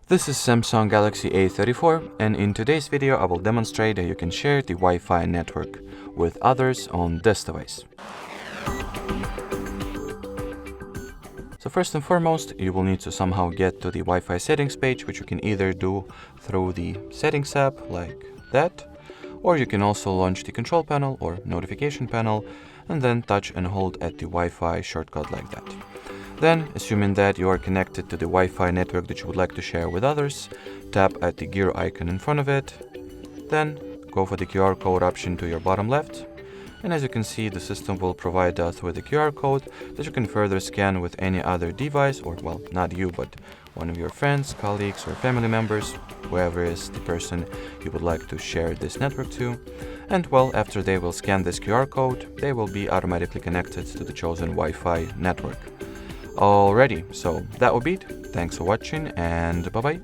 This is Samsung Galaxy A34, and in today's video I will demonstrate that you can share the Wi-Fi network with others on this device. So first and foremost, you will need to somehow get to the Wi-Fi settings page, which you can either do through the settings app like that, or you can also launch the control panel or notification panel and then touch and hold at the Wi-Fi shortcut like that. Then, assuming that you are connected to the Wi-Fi network that you would like to share with others, tap at the gear icon in front of it, then go for the QR code option to your bottom left, and as you can see, the system will provide us with a QR code that you can further scan with any other device, or well, not you, but one of your friends, colleagues, or family members, whoever is the person you would like to share this network to. And well, after they will scan this QR code, they will be automatically connected to the chosen Wi-Fi network. Alrighty, so that will be it. Thanks for watching and bye-bye.